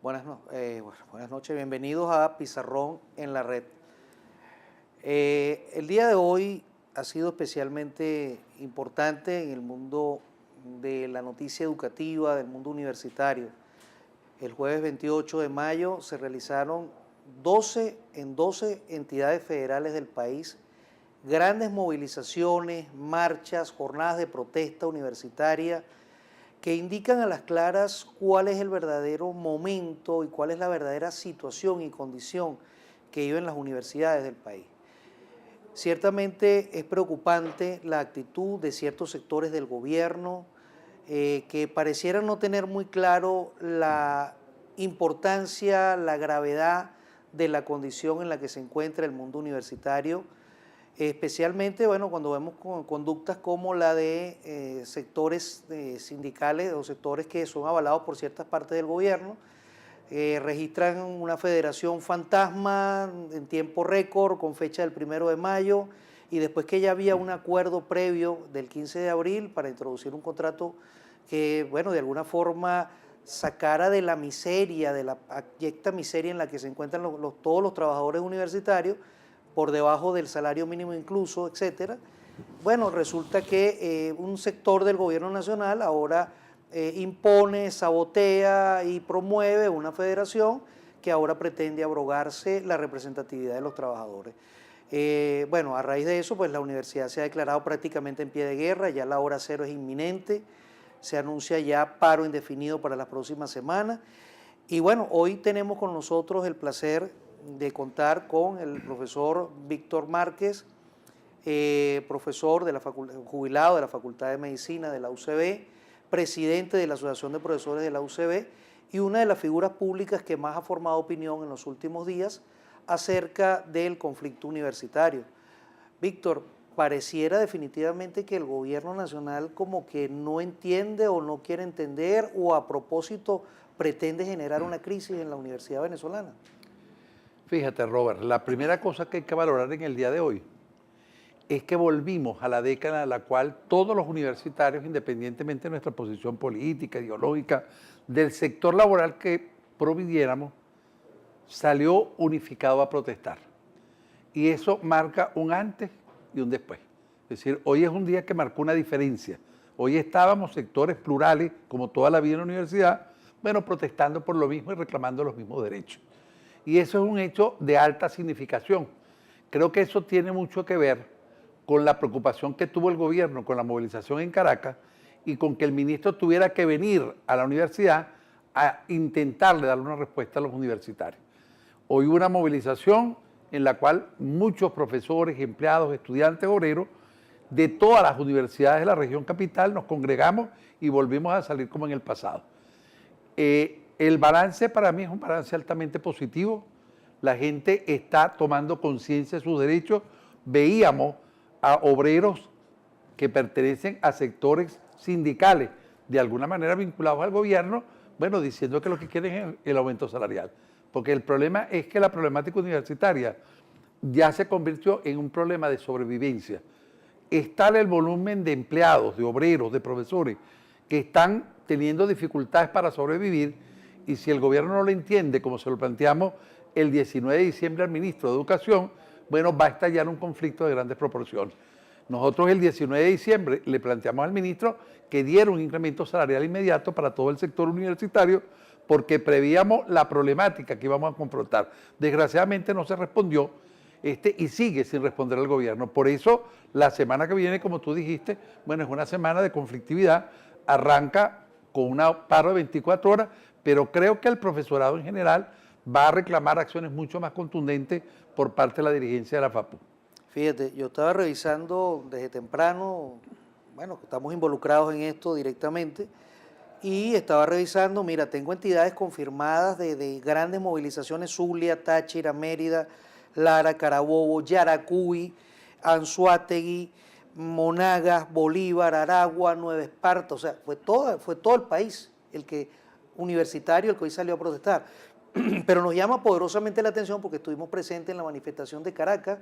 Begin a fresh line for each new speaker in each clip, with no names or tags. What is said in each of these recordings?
Buenas noches, bienvenidos a Pizarrón en la Red. El día de hoy ha sido especialmente importante en el mundo de la noticia educativa, del mundo universitario. El jueves 28 de mayo se realizaron 12 entidades federales del país grandes movilizaciones, marchas, jornadas de protesta universitaria que indican a las claras cuál es el verdadero momento y cuál es la verdadera situación y condición que viven las universidades del país. Ciertamente es preocupante la actitud de ciertos sectores del gobierno que parecieran no tener muy claro la importancia, la gravedad de la condición en la que se encuentra el mundo universitario, especialmente cuando vemos conductas como la de sectores sindicales o sectores que son avalados por ciertas partes del gobierno, registran una federación fantasma en tiempo récord con fecha del 1 de mayo y después que ya había un acuerdo previo del 15 de abril para introducir un contrato que, de alguna forma sacara de la miseria, de la abyecta miseria en la que se encuentran todos los trabajadores universitarios, por debajo del salario mínimo incluso, etcétera. Resulta que un sector del gobierno nacional ahora impone, sabotea y promueve una federación que ahora pretende abrogarse la representatividad de los trabajadores. A raíz de eso, pues la universidad se ha declarado prácticamente en pie de guerra, ya la hora cero es inminente, se anuncia ya paro indefinido para las próximas semanas. Y hoy tenemos con nosotros el placer de contar con el profesor Víctor Márquez, profesor de jubilado de la Facultad de Medicina de la UCB, presidente de la Asociación de Profesores de la UCB y una de las figuras públicas que más ha formado opinión en los últimos días acerca del conflicto universitario. Víctor, pareciera definitivamente que el gobierno nacional como que no entiende o no quiere entender o a propósito pretende generar una crisis en la universidad venezolana.
Fíjate, Robert, la primera cosa que hay que valorar en el día de hoy es que volvimos a la década en la cual todos los universitarios, independientemente de nuestra posición política, ideológica, del sector laboral que providiéramos, salió unificado a protestar. Y eso marca un antes y un después. Es decir, hoy es un día que marcó una diferencia. Hoy estábamos sectores plurales, como toda la vida en la universidad, protestando por lo mismo y reclamando los mismos derechos. Y eso es un hecho de alta significación. Creo que eso tiene mucho que ver con la preocupación que tuvo el gobierno con la movilización en Caracas y con que el ministro tuviera que venir a la universidad a intentarle darle una respuesta a los universitarios. Hoy hubo una movilización en la cual muchos profesores, empleados, estudiantes, obreros de todas las universidades de la región capital nos congregamos y volvimos a salir como en el pasado. El balance para mí es un balance altamente positivo. La gente está tomando conciencia de sus derechos. Veíamos a obreros que pertenecen a sectores sindicales, de alguna manera vinculados al gobierno, diciendo que lo que quieren es el aumento salarial. Porque el problema es que la problemática universitaria ya se convirtió en un problema de sobrevivencia. Es tal el volumen de empleados, de obreros, de profesores, que están teniendo dificultades para sobrevivir. Y si el gobierno no lo entiende, como se lo planteamos el 19 de diciembre al ministro de Educación, va a estallar un conflicto de grandes proporciones. Nosotros el 19 de diciembre le planteamos al ministro que diera un incremento salarial inmediato para todo el sector universitario porque prevíamos la problemática que íbamos a confrontar. Desgraciadamente no se respondió y sigue sin responder el gobierno. Por eso la semana que viene, como tú dijiste, es una semana de conflictividad, arranca con un paro de 24 horas, pero creo que el profesorado en general va a reclamar acciones mucho más contundentes por parte de la dirigencia de la FAPU.
Fíjate, yo estaba revisando desde temprano, estamos involucrados en esto directamente, y estaba revisando, mira, tengo entidades confirmadas de grandes movilizaciones: Zulia, Táchira, Mérida, Lara, Carabobo, Yaracuy, Anzoátegui, Monagas, Bolívar, Aragua, Nueva Esparta. O sea, fue todo el país universitario el que hoy salió a protestar. Pero nos llama poderosamente la atención porque estuvimos presentes en la manifestación de Caracas,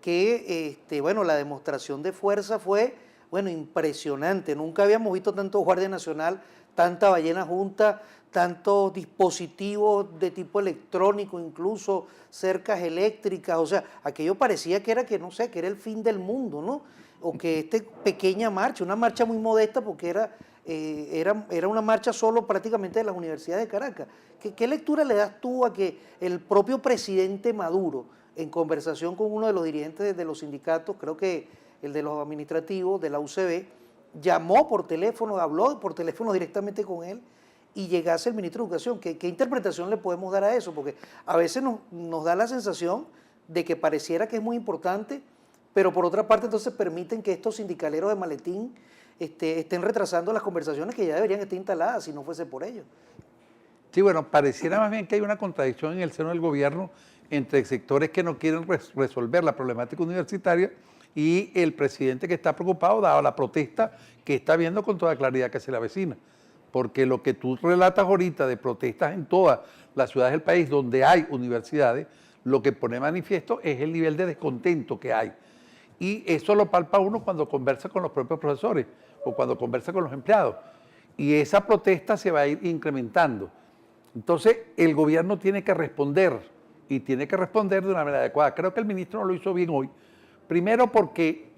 que la demostración de fuerza fue impresionante. Nunca habíamos visto tanto Guardia Nacional, tanta ballena junta, tantos dispositivos de tipo electrónico, incluso cercas eléctricas, o sea, aquello parecía que era que, no sé, que era el fin del mundo, ¿no? O que esta pequeña marcha, una marcha muy modesta porque era una marcha solo prácticamente de las universidades de Caracas. ¿Qué lectura le das tú a que el propio presidente Maduro, en conversación con uno de los dirigentes de los sindicatos, creo que el de los administrativos de la UCB, llamó por teléfono, habló por teléfono directamente con él y llegase el ministro de Educación? ¿Qué interpretación le podemos dar a eso? Porque a veces nos da la sensación de que pareciera que es muy importante, pero por otra parte entonces permiten que estos sindicaleros de maletín estén retrasando las conversaciones que ya deberían estar instaladas si no fuese por ellos.
Sí, bueno, pareciera más bien que hay una contradicción en el seno del gobierno entre sectores que no quieren resolver la problemática universitaria y el presidente que está preocupado dado la protesta que está viendo con toda claridad que se le avecina. Porque lo que tú relatas ahorita de protestas en todas las ciudades del país donde hay universidades, lo que pone manifiesto es el nivel de descontento que hay. Y eso lo palpa uno cuando conversa con los propios profesores o cuando conversa con los empleados. Y esa protesta se va a ir incrementando. Entonces, el gobierno tiene que responder y tiene que responder de una manera adecuada. Creo que el ministro no lo hizo bien hoy. Primero porque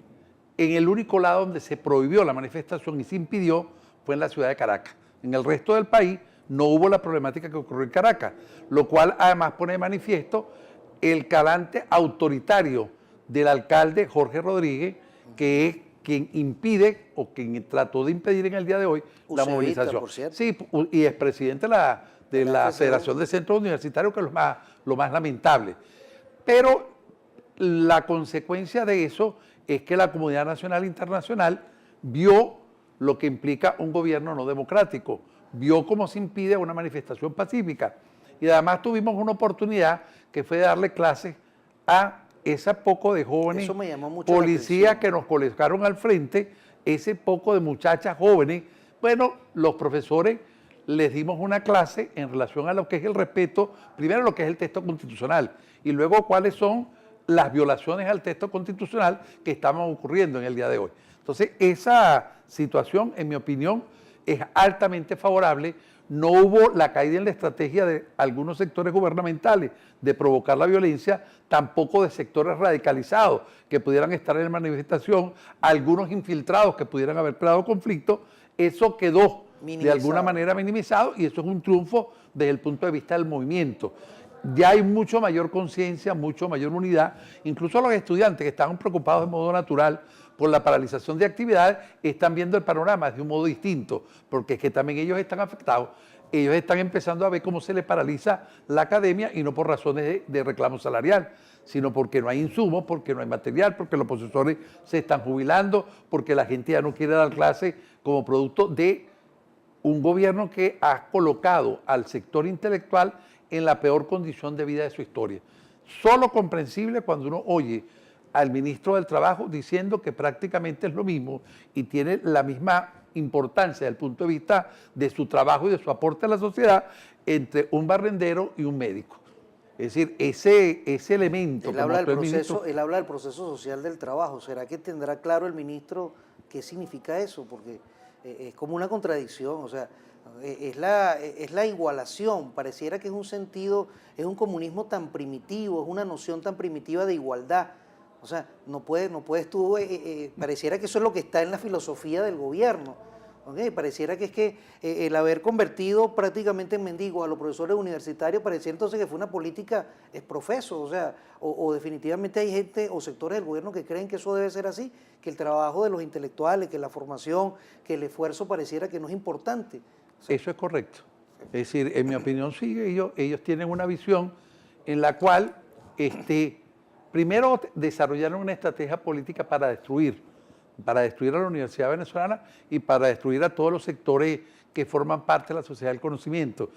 en el único lado donde se prohibió la manifestación y se impidió fue en la ciudad de Caracas. En el resto del país no hubo la problemática que ocurrió en Caracas, lo cual además pone de manifiesto el talante autoritario del alcalde Jorge Rodríguez, que es quien impide o quien trató de impedir en el día de hoy la movilización.
Por cierto.
Sí, y es presidente de la Federación de Centros Universitarios, que es lo más lamentable. Pero la consecuencia de eso es que la comunidad nacional e internacional vio lo que implica un gobierno no democrático, vio cómo se impide una manifestación pacífica. Y además tuvimos una oportunidad que fue de darle clases a ese poco de jóvenes policías que nos colocaron al frente, ese poco de muchachas jóvenes. Bueno, los profesores les dimos una clase en relación a lo que es el respeto, primero lo que es el texto constitucional y luego cuáles son las violaciones al texto constitucional que estaban ocurriendo en el día de hoy. Entonces, esa situación, en mi opinión, es altamente favorable. No hubo la caída en la estrategia de algunos sectores gubernamentales de provocar la violencia, tampoco de sectores radicalizados que pudieran estar en la manifestación, algunos infiltrados que pudieran haber creado conflicto. Eso quedó de alguna manera minimizado y eso es un triunfo desde el punto de vista del movimiento. Ya hay mucho mayor conciencia, mucho mayor unidad. Incluso los estudiantes que estaban preocupados de modo natural por la paralización de actividades están viendo el panorama de un modo distinto, porque es que también ellos están afectados. Ellos están empezando a ver cómo se les paraliza la academia y no por razones de reclamo salarial, sino porque no hay insumos, porque no hay material, porque los profesores se están jubilando, porque la gente ya no quiere dar clase como producto de un gobierno que ha colocado al sector intelectual en la peor condición de vida de su historia. Solo comprensible cuando uno oye al ministro del Trabajo diciendo que prácticamente es lo mismo y tiene la misma importancia desde el punto de vista de su trabajo y de su aporte a la sociedad entre un barrendero y un médico. Es decir, ese elemento...
Él habla del proceso social del trabajo. ¿Será que tendrá claro el ministro qué significa eso? Porque es como una contradicción, o sea, es la igualación. Pareciera que es un sentido, es un comunismo tan primitivo, es una noción tan primitiva de igualdad. O sea, no puedes tú, pareciera que eso es lo que está en la filosofía del gobierno. ¿Okay? Pareciera que es que el haber convertido prácticamente en mendigos a los profesores universitarios, pareciera entonces que fue una política profeso, o sea, o definitivamente hay gente o sectores del gobierno que creen que eso debe ser así, que el trabajo de los intelectuales, que la formación, que el esfuerzo pareciera que no es importante. O sea,
eso es correcto. Es decir, en mi opinión sí, ellos tienen una visión en la cual primero desarrollaron una estrategia política para destruir a la Universidad Venezolana y para destruir a todos los sectores que forman parte de la sociedad del conocimiento.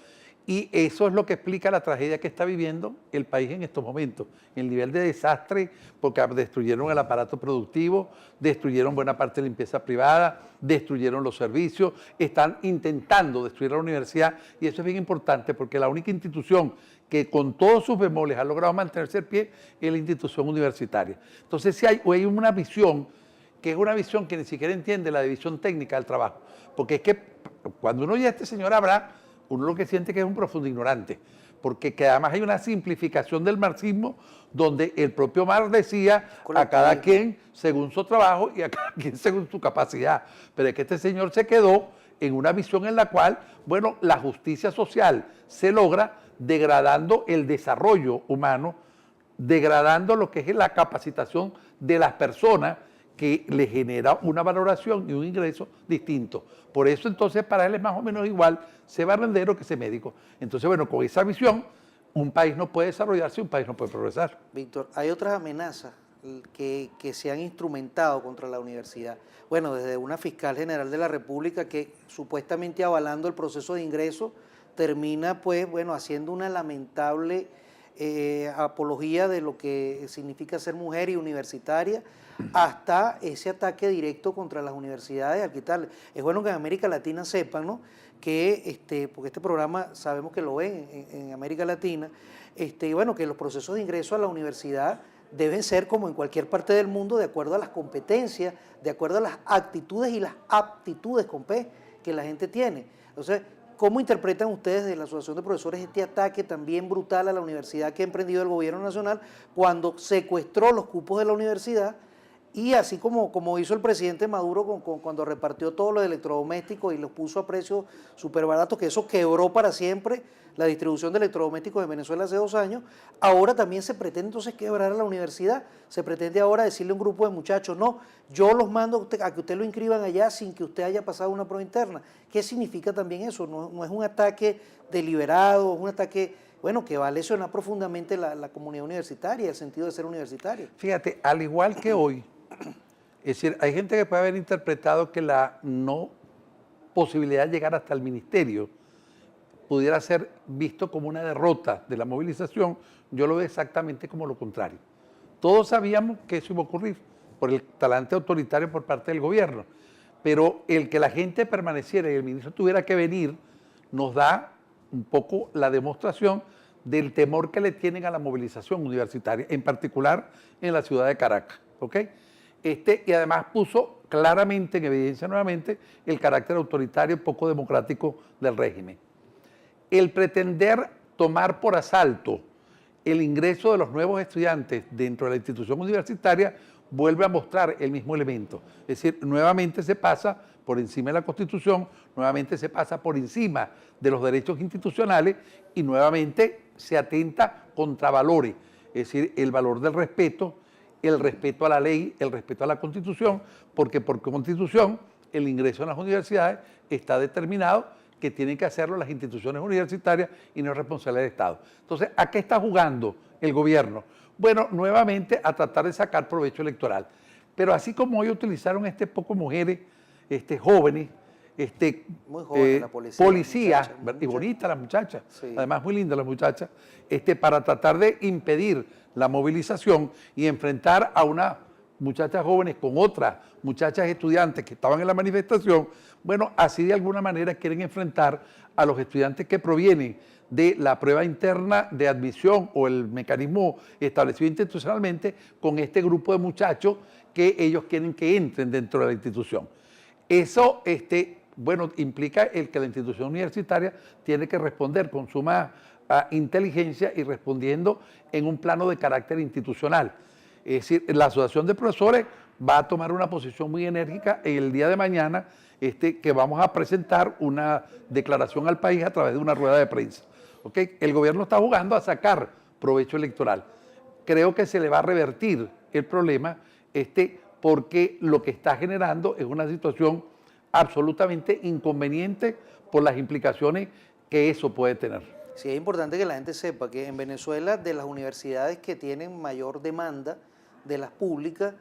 Y eso es lo que explica la tragedia que está viviendo el país en estos momentos. El nivel de desastre, porque destruyeron el aparato productivo, destruyeron buena parte de la limpieza privada, destruyeron los servicios, están intentando destruir la universidad y eso es bien importante porque la única institución que con todos sus bemoles ha logrado mantenerse en pie es la institución universitaria. Entonces, si hay una visión que es una visión que ni siquiera entiende la división técnica del trabajo, porque es que cuando uno oye a este señor hablar, uno lo que siente que es un profundo ignorante, porque que además hay una simplificación del marxismo donde el propio Marx decía a cada quien según su trabajo y a cada quien según su capacidad. Pero es que este señor se quedó en una visión en la cual, bueno, la justicia social se logra degradando el desarrollo humano, degradando lo que es la capacitación de las personas, que le genera una valoración y un ingreso distinto. Por eso entonces para él es más o menos igual ser barrendero que ser médico. Entonces, bueno, con esa visión, un país no puede desarrollarse, un país no puede progresar.
Víctor, hay otras amenazas que se han instrumentado contra la universidad. Bueno, desde una fiscal general de la República que supuestamente avalando el proceso de ingreso termina, pues, bueno, haciendo una lamentable apología de lo que significa ser mujer y universitaria, hasta ese ataque directo contra las universidades al quitarle. Es bueno que en América Latina sepan, ¿no?, que porque este programa sabemos que lo ven en América Latina, bueno, que los procesos de ingreso a la universidad deben ser como en cualquier parte del mundo, de acuerdo a las competencias, de acuerdo a las actitudes y las aptitudes con P que la gente tiene. Entonces, ¿cómo interpretan ustedes de la Asociación de Profesores este ataque también brutal a la universidad que ha emprendido el gobierno nacional cuando secuestró los cupos de la universidad? Y así como hizo el presidente Maduro cuando repartió todos los electrodomésticos y los puso a precios súper baratos, que eso quebró para siempre la distribución de electrodomésticos en Venezuela hace 2 años, ahora también se pretende entonces quebrar a la universidad. Se pretende ahora decirle a un grupo de muchachos, no, yo los mando a que usted lo inscriban allá sin que usted haya pasado una prueba interna. ¿Qué significa también eso? No es un ataque deliberado, es un ataque, bueno, que va a lesionar profundamente la comunidad universitaria, el sentido de ser universitario.
Fíjate, al igual que hoy, es decir, hay gente que puede haber interpretado que la no posibilidad de llegar hasta el ministerio pudiera ser visto como una derrota de la movilización. Yo lo veo exactamente como lo contrario. Todos sabíamos que eso iba a ocurrir por el talante autoritario por parte del gobierno, pero el que la gente permaneciera y el ministro tuviera que venir nos da un poco la demostración del temor que le tienen a la movilización universitaria, en particular en la ciudad de Caracas, ¿ok? Y además puso claramente en evidencia nuevamente el carácter autoritario y poco democrático del régimen. El pretender tomar por asalto el ingreso de los nuevos estudiantes dentro de la institución universitaria vuelve a mostrar el mismo elemento. Es decir, nuevamente se pasa por encima de la Constitución, nuevamente se pasa por encima de los derechos institucionales y nuevamente se atenta contra valores, es decir, el valor del respeto, el respeto a la ley, el respeto a la Constitución, porque por Constitución el ingreso en las universidades está determinado que tienen que hacerlo las instituciones universitarias y no es responsabilidad del Estado. Entonces, ¿a qué está jugando el gobierno? Bueno, nuevamente a tratar de sacar provecho electoral. Pero así como hoy utilizaron pocas mujeres, jóvenes,
muy joven, la
policías, y bonita la muchacha, sí, además muy linda la muchacha, para tratar de impedir la movilización y enfrentar a unas muchachas jóvenes con otras muchachas estudiantes que estaban en la manifestación. Bueno, así de alguna manera quieren enfrentar a los estudiantes que provienen de la prueba interna de admisión o el mecanismo establecido institucionalmente con este grupo de muchachos que ellos quieren que entren dentro de la institución. Eso, bueno, implica el que la institución universitaria tiene que responder con suma inteligencia y respondiendo en un plano de carácter institucional. Es decir, la Asociación de Profesores va a tomar una posición muy enérgica en el día de mañana, que vamos a presentar una declaración al país a través de una rueda de prensa. ¿Okay? El gobierno está jugando a sacar provecho electoral. Creo que se le va a revertir el problema, porque lo que está generando es una situación absolutamente inconveniente por las implicaciones que eso puede tener.
Sí, es importante que la gente sepa que en Venezuela, de las universidades que tienen mayor demanda, de las públicas,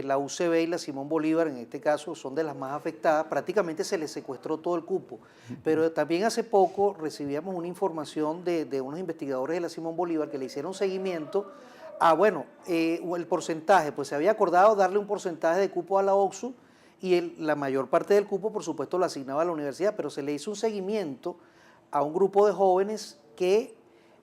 la UCB y la Simón Bolívar, en este caso, son de las más afectadas. Prácticamente se les secuestró todo el cupo. Pero también hace poco recibíamos una información de unos investigadores de la Simón Bolívar que le hicieron seguimiento a, bueno, el porcentaje. Pues se había acordado darle un porcentaje de cupo a la OXU y la mayor parte del cupo, por supuesto, lo asignaba a la universidad, pero se le hizo un seguimiento a un grupo de jóvenes que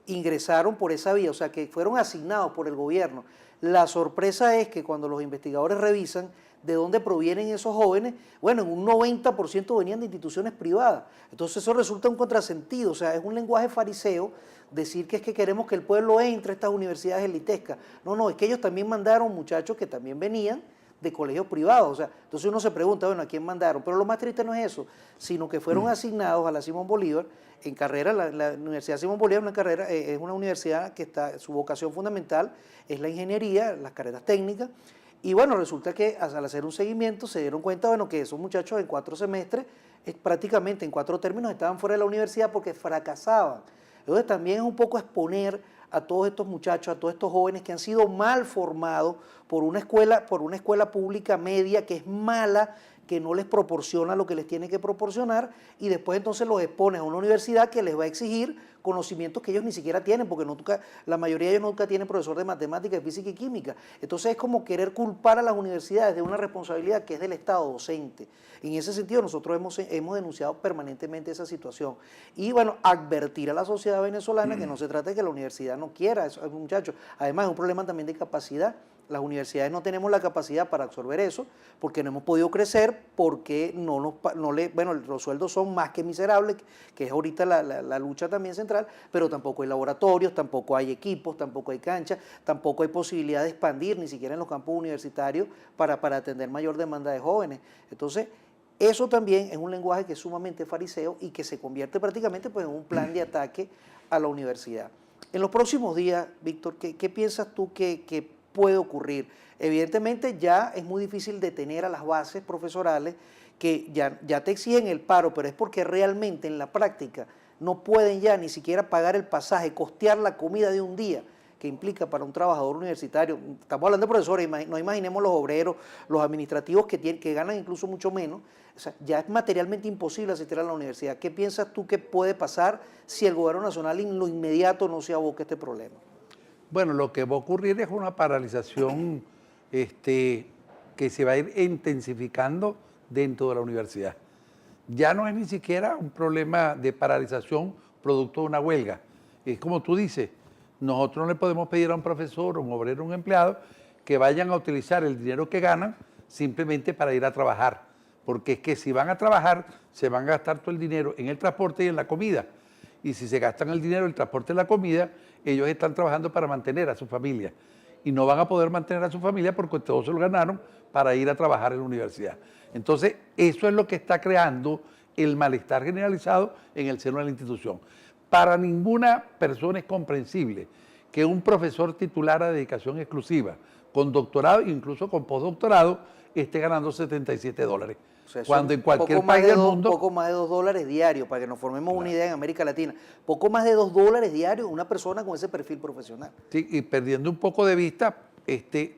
ingresaron por esa vía, o sea, que fueron asignados por el gobierno. La sorpresa es que cuando los investigadores revisan, de dónde provienen esos jóvenes. Bueno, en un 90% venían de instituciones privadas. Entonces eso resulta un contrasentido, o sea, es un lenguaje fariseo decir que es que queremos que el pueblo entre a estas universidades elitescas. No, no, es que ellos también mandaron muchachos que también venían de colegios privados, o sea, entonces uno se pregunta, bueno, ¿a quién mandaron? Pero lo más triste no es eso, sino que fueron asignados a la Simón Bolívar en carrera. La Universidad Simón Bolívar es una universidad que su vocación fundamental es la ingeniería, las carreras técnicas, y bueno, resulta que al hacer un seguimiento se dieron cuenta, bueno, que esos muchachos en 4 semestres, prácticamente en 4 términos, estaban fuera de la universidad porque fracasaban. Entonces también es un poco exponer a todos estos muchachos, a todos estos jóvenes que han sido mal formados por una escuela pública media que es mala, que no les proporciona lo que les tiene que proporcionar, y después entonces los expones a una universidad que les va a exigir conocimientos que ellos ni siquiera tienen, porque la mayoría de ellos nunca tienen profesor de matemáticas, física y química. Entonces es como querer culpar a las universidades de una responsabilidad que es del Estado docente. En ese sentido nosotros hemos denunciado permanentemente esa situación. Y bueno, advertir a la sociedad venezolana que no se trata de que la universidad no quiera a esos muchachos. Además es un problema también de capacidad. Las universidades no tenemos la capacidad para absorber eso, porque no hemos podido crecer, porque bueno, los sueldos son más que miserables, que es ahorita la lucha también central, pero tampoco hay laboratorios, tampoco hay equipos, tampoco hay canchas, tampoco hay posibilidad de expandir, ni siquiera en los campos universitarios, para atender mayor demanda de jóvenes. Entonces, eso también es un lenguaje que es sumamente fariseo y que se convierte prácticamente pues, en un plan de ataque a la universidad. En los próximos días, Víctor, ¿qué piensas tú que puede ocurrir? Evidentemente ya es muy difícil detener a las bases profesorales que ya te exigen el paro, pero es porque realmente en la práctica no pueden ya ni siquiera pagar el pasaje, costear la comida de un día que implica para un trabajador universitario. Estamos hablando de profesores, no imaginemos los obreros, los administrativos que ganan incluso mucho menos. O sea, ya es materialmente imposible asistir a la universidad. ¿Qué piensas tú que puede pasar si el gobierno nacional en lo inmediato no se aboca a este problema?
Bueno, lo que va a ocurrir es una paralización que se va a ir intensificando dentro de la universidad. Ya no es ni siquiera un problema de paralización producto de una huelga. Es como tú dices, nosotros no le podemos pedir a un profesor, un obrero, un empleado que vayan a utilizar el dinero que ganan simplemente para ir a trabajar. Porque es que si van a trabajar, se van a gastar todo el dinero en el transporte y en la comida. Y si se gastan el dinero, el transporte y la comida, ellos están trabajando para mantener a su familia. Y no van a poder mantener a su familia porque todos se lo ganaron para ir a trabajar en la universidad. Entonces, eso es lo que está creando el malestar generalizado en el seno de la institución. Para ninguna persona es comprensible que un profesor titular a dedicación exclusiva, con doctorado e incluso con postdoctorado, esté ganando $77.
O sea,
cuando en cualquier país del mundo...
Poco más de $2 diarios, para que nos formemos una idea en América Latina. Poco más de $2 diarios una persona con ese perfil profesional.
Sí, y perdiendo un poco de vista,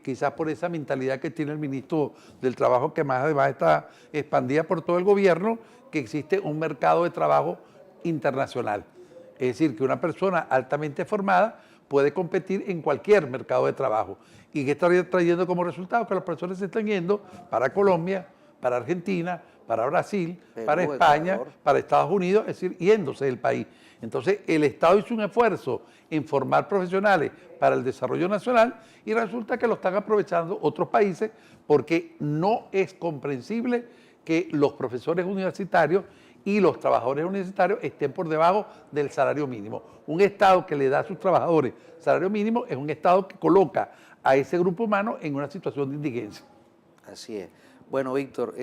quizás por esa mentalidad que tiene el ministro del Trabajo, que más además está expandida por todo el gobierno, que existe un mercado de trabajo internacional. Es decir, que una persona altamente formada puede competir en cualquier mercado de trabajo. ¿Y qué está trayendo como resultado? Que las personas se están yendo para Colombia, para Argentina, para Brasil, Perú, para España, Ecuador, para Estados Unidos, es decir, yéndose del país. Entonces, el Estado hizo un esfuerzo en formar profesionales para el desarrollo nacional y resulta que lo están aprovechando otros países porque no es comprensible que los profesores universitarios y los trabajadores universitarios estén por debajo del salario mínimo. Un Estado que le da a sus trabajadores salario mínimo es un Estado que coloca a ese grupo humano en una situación de indigencia.
Así es. Bueno, Víctor,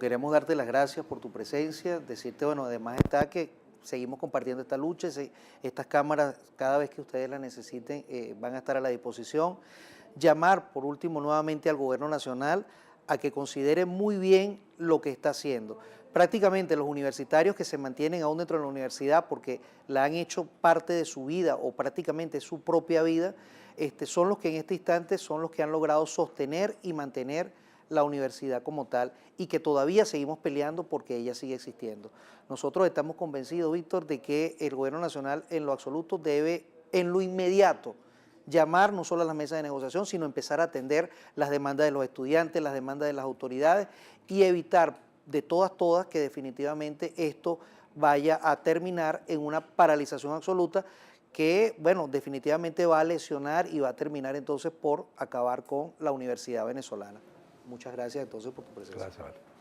queremos darte las gracias por tu presencia, decirte, bueno, además está que seguimos compartiendo esta lucha, estas cámaras, cada vez que ustedes las necesiten, van a estar a la disposición. Llamar, por último, nuevamente al gobierno nacional a que considere muy bien lo que está haciendo. Prácticamente los universitarios que se mantienen aún dentro de la universidad porque la han hecho parte de su vida o prácticamente su propia vida, son los que en este instante son los que han logrado sostener y mantener la universidad como tal y que todavía seguimos peleando porque ella sigue existiendo. Nosotros estamos convencidos, Víctor, de que el gobierno nacional en lo absoluto debe, en lo inmediato, llamar no solo a las mesas de negociación, sino empezar a atender las demandas de los estudiantes, las demandas de las autoridades y evitar de todas que definitivamente esto vaya a terminar en una paralización absoluta que, bueno, definitivamente va a lesionar y va a terminar entonces por acabar con la universidad venezolana. Muchas gracias entonces por tu presencia.
Gracias, vale.